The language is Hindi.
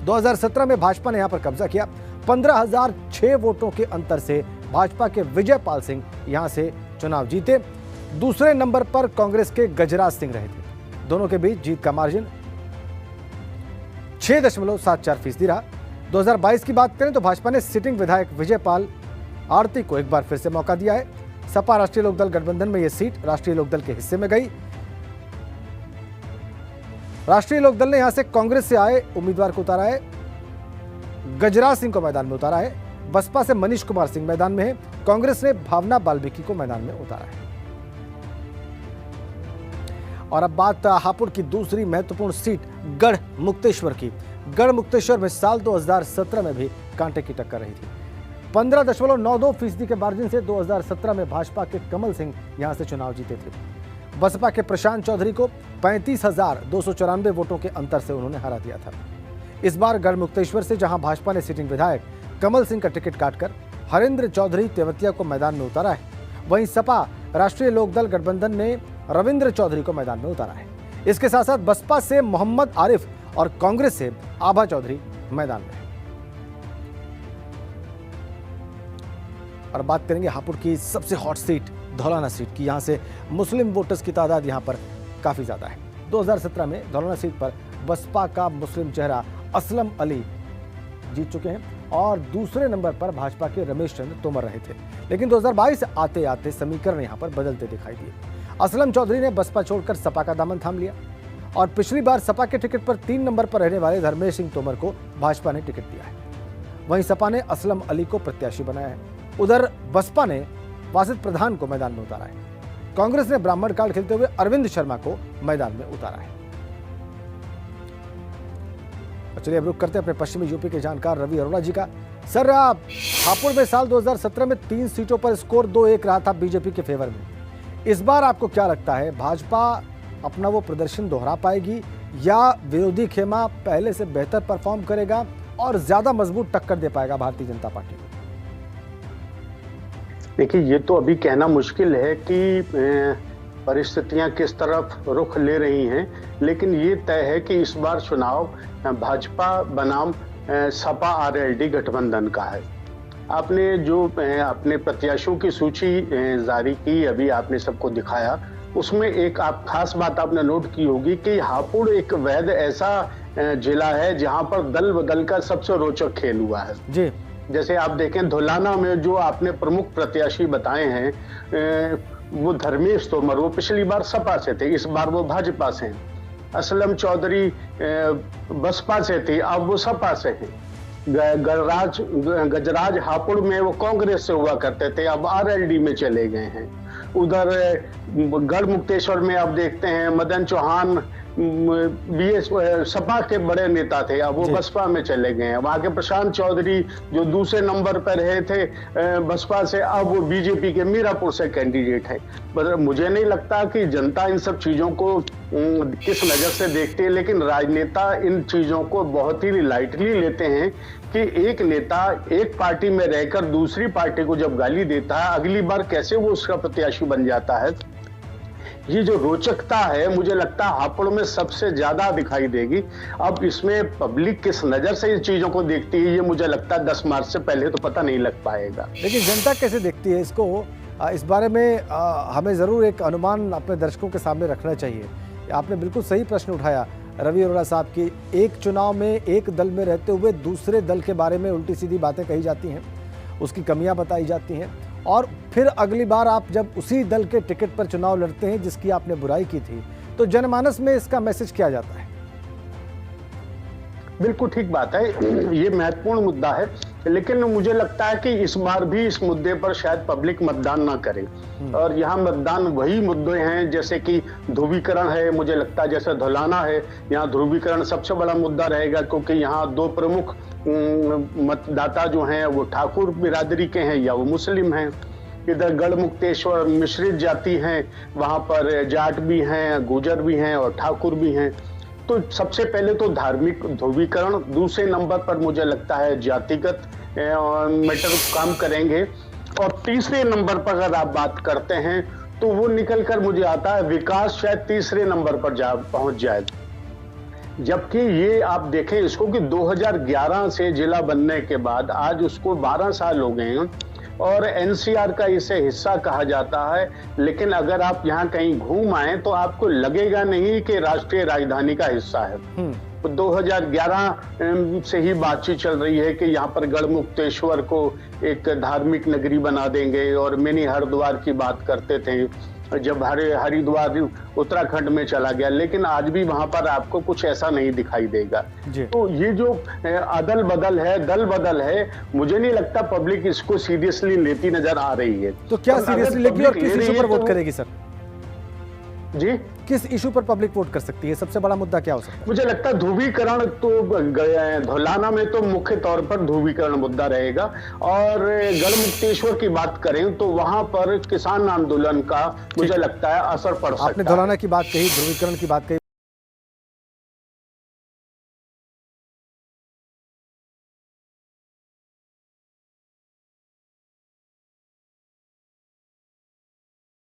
2017 में भाजपा ने यहां पर कब्जा किया। 15,006 वोटों के अंतर से भाजपा के विजयपाल सिंह यहां से चुनाव जीते। दूसरे नंबर पर कांग्रेस के गजराज सिंह रहे थे। दोनों के बीच जीत का मार्जिन 6.74% रहा। 2022 की बात करें तो भाजपा ने सिटिंग विधायक विजयपाल आरती को एक बार फिर से मौका दिया है। सपा राष्ट्रीय लोकदल गठबंधन में यह सीट राष्ट्रीय लोकदल के हिस्से में गई। राष्ट्रीय लोकदल ने यहां से कांग्रेस से आए उम्मीदवार को उतारा है, गजराज सिंह को मैदान में उतारा है। बसपा से मनीष कुमार सिंह मैदान में है। कांग्रेस ने भावना बाल्मीकि को मैदान में उतारा है। और अब बात हापुड़ की दूसरी महत्वपूर्ण सीट गढ़ मुक्तेश्वर की। गढ़ मुक्तेश्वर में साल 2017 में भी कांटे की टक्कर रही थी। 15.92% के मार्जिन से 2017 में भाजपा के कमल सिंह यहां से चुनाव जीते थे। बसपा के प्रशांत चौधरी को 35,294 वोटों के अंतर से उन्होंने हरा दिया था। इस बार गढ़ मुक्तेश्वर से जहां भाजपा ने सिटिंग विधायक कमल सिंह का टिकट काटकर हरेंद्र चौधरी तेवतिया को मैदान में उतारा है, वहीं सपा राष्ट्रीय लोकदल गठबंधन ने रविंद्र चौधरी को मैदान में उतारा है। इसके साथ साथ बसपा से मोहम्मद आरिफ और कांग्रेस से आभा चौधरी मैदान में है। और बात करेंगे हापुड़ की सबसे हॉट सीट धौलाना सीट की। यहां से मुस्लिम वोटर्स की तादाद यहां पर काफी ज्यादा है। 2017 में धौलाना सीट पर बसपा का मुस्लिम चेहरा असलम अली जीत चुके हैं और दूसरे नंबर पर भाजपा के रमेश चंद्र तोमर रहे थे। लेकिन 2022 आते आते समीकरण यहां पर बदलते दिखाई दिए। असलम चौधरी ने बसपा छोड़कर सपा का दामन थाम लिया और पिछली बार सपा के टिकट पर 3 नंबर पर रहने वाले धर्मेश सिंह तोमर को भाजपा ने टिकट दिया है। वहीं सपा ने असलम अली को प्रत्याशी बनाया है। उधर बसपा ने वासिद प्रधान को मैदान में उतारा है। कांग्रेस ने ब्राह्मण कार्ड खेलते हुए अरविंद शर्मा को मैदान में उतारा है। चलिए अब रुक करते हैं अपने पश्चिमी यूपी के जानकार रवि अरोड़ा जी का। सर, हापुड़ में साल 2017 में 3 सीटों पर स्कोर 2-1 रहा था बीजेपी के फेवर में। इस बार आपको क्या लगता है, भाजपा अपना वो प्रदर्शन दोहरा पाएगी या विरोधी खेमा पहले से बेहतर परफॉर्म करेगा और ज्यादा मजबूत टक्कर दे पाएगा भारतीय जनता पार्टी को? देखिए, ये तो अभी कहना मुश्किल है कि परिस्थितियां किस तरफ रुख ले रही हैं, लेकिन ये तय है कि इस बार चुनाव भाजपा बनाम सपा आरएलडी गठबंधन का है। आपने जो अपने प्रत्याशियों की सूची जारी की, अभी आपने सबको दिखाया, उसमें एक आप खास बात आपने नोट की होगी कि हापुड़ एक वैध ऐसा जिला है जहां पर दल बदल का सबसे रोचक खेल हुआ है जी। जैसे आप देखें, धौलाना में जो आपने प्रमुख प्रत्याशी बताए हैं वो धर्मेश तोमर, वो पिछली बार सपा से थे, इस बार वो भाजपा से हैं। असलम चौधरी बसपा से थे, अब वो सपा से हैं। गजराज हापुड़ में वो कांग्रेस से हुआ करते थे, अब आरएलडी में चले गए हैं। उधर गढ़ मुक्तेश्वर में आप देखते हैं मदन चौहान बीएस सपा के बड़े नेता थे, अब वो बसपा में चले गए हैं। वहां के प्रशांत चौधरी जो दूसरे नंबर पर रहे थे बसपा से, अब वो बीजेपी के मीरापुर से कैंडिडेट है। मुझे नहीं लगता कि जनता इन सब चीजों को किस नजर से देखती है, लेकिन राजनेता इन चीजों को बहुत ही लाइटली लेते हैं कि एक नेता एक पार्टी में रहकर दूसरी पार्टी को जब गाली देता है, अगली बार कैसे वो उसका प्रत्याशी बन जाता है। ये जो रोचकता है, मुझे लगता है हापुड़ में सबसे ज्यादा दिखाई देगी। अब इसमें पब्लिक किस नजर से इन चीजों को देखती है, ये मुझे लगता है 10 मार्च से पहले तो पता नहीं लग पाएगा। लेकिन जनता कैसे देखती है इसको, इस बारे में हमें जरूर एक अनुमान अपने दर्शकों के सामने रखना चाहिए। आपने बिल्कुल सही प्रश्न उठाया रवि अरोड़ा साहब की। एक चुनाव में एक दल में रहते हुए दूसरे दल के बारे में उल्टी सीधी बातें कही जाती हैं, उसकी कमियां बताई जाती हैं, और फिर अगली बार आप जब उसी दल के टिकट पर चुनाव लड़ते हैं जिसकी आपने बुराई की थी, तो जनमानस में इसका मैसेज किया जाता है। बिल्कुल ठीक बात है, ये महत्वपूर्ण मुद्दा है, लेकिन मुझे लगता है कि इस बार भी इस मुद्दे पर शायद पब्लिक मतदान ना करे। और यहाँ मतदान वही मुद्दे हैं जैसे कि ध्रुवीकरण है, मुझे लगता है जैसे धौलाना है, यहाँ ध्रुवीकरण सबसे बड़ा मुद्दा रहेगा, क्योंकि यहाँ 2 प्रमुख मतदाता जो हैं वो ठाकुर बिरादरी के हैं या वो मुस्लिम हैं। इधर गढ़ मुक्तेश्वर मिश्रित जाति हैं, वहां पर जाट भी हैं, गुजर भी हैं और ठाकुर भी हैं। तो सबसे पहले तो धार्मिक ध्रुवीकरण, दूसरे नंबर पर मुझे लगता है जातिगत मैटर काम करेंगे, और तीसरे नंबर पर अगर आप बात करते हैं तो वो निकल कर मुझे आता है विकास शायद तीसरे नंबर पर पहुंच जाए। जबकि ये आप देखें इसको कि 2011 से जिला बनने के बाद आज उसको 12 साल हो गए हैं और एनसीआर का इसे हिस्सा कहा जाता है। लेकिन अगर आप यहाँ कहीं घूम आए तो आपको लगेगा नहीं कि राष्ट्रीय राजधानी का हिस्सा है। 2011 से ही बातचीत चल रही है कि यहाँ पर गढ़मुक्तेश्वर को एक धार्मिक नगरी बना देंगे और मिनी हरिद्वार की बात करते थे जब हरिद्वार उत्तराखंड में चला गया, लेकिन आज भी वहां पर आपको कुछ ऐसा नहीं दिखाई देगा। तो ये जो अदल बदल है, दल बदल है, मुझे नहीं लगता पब्लिक इसको सीरियसली लेती नजर आ रही है। तो क्या सीरियसली लेगी और किस इशू पर वोट करेगी सर? जी, किस इशू पर पब्लिक वोट कर सकती है? सबसे बड़ा मुद्दा क्या हो सकता है? मुझे लगता है ध्रुवीकरण तो धौलाना में तो मुख्य तौर पर ध्रुवीकरण मुद्दा रहेगा और गढ़मुक्तेश्वर की बात करें तो वहां पर किसान आंदोलन का मुझे लगता है असर पड़ सकता है। आपने धौलाना की बात कही, ध्रुवीकरण की बात कही।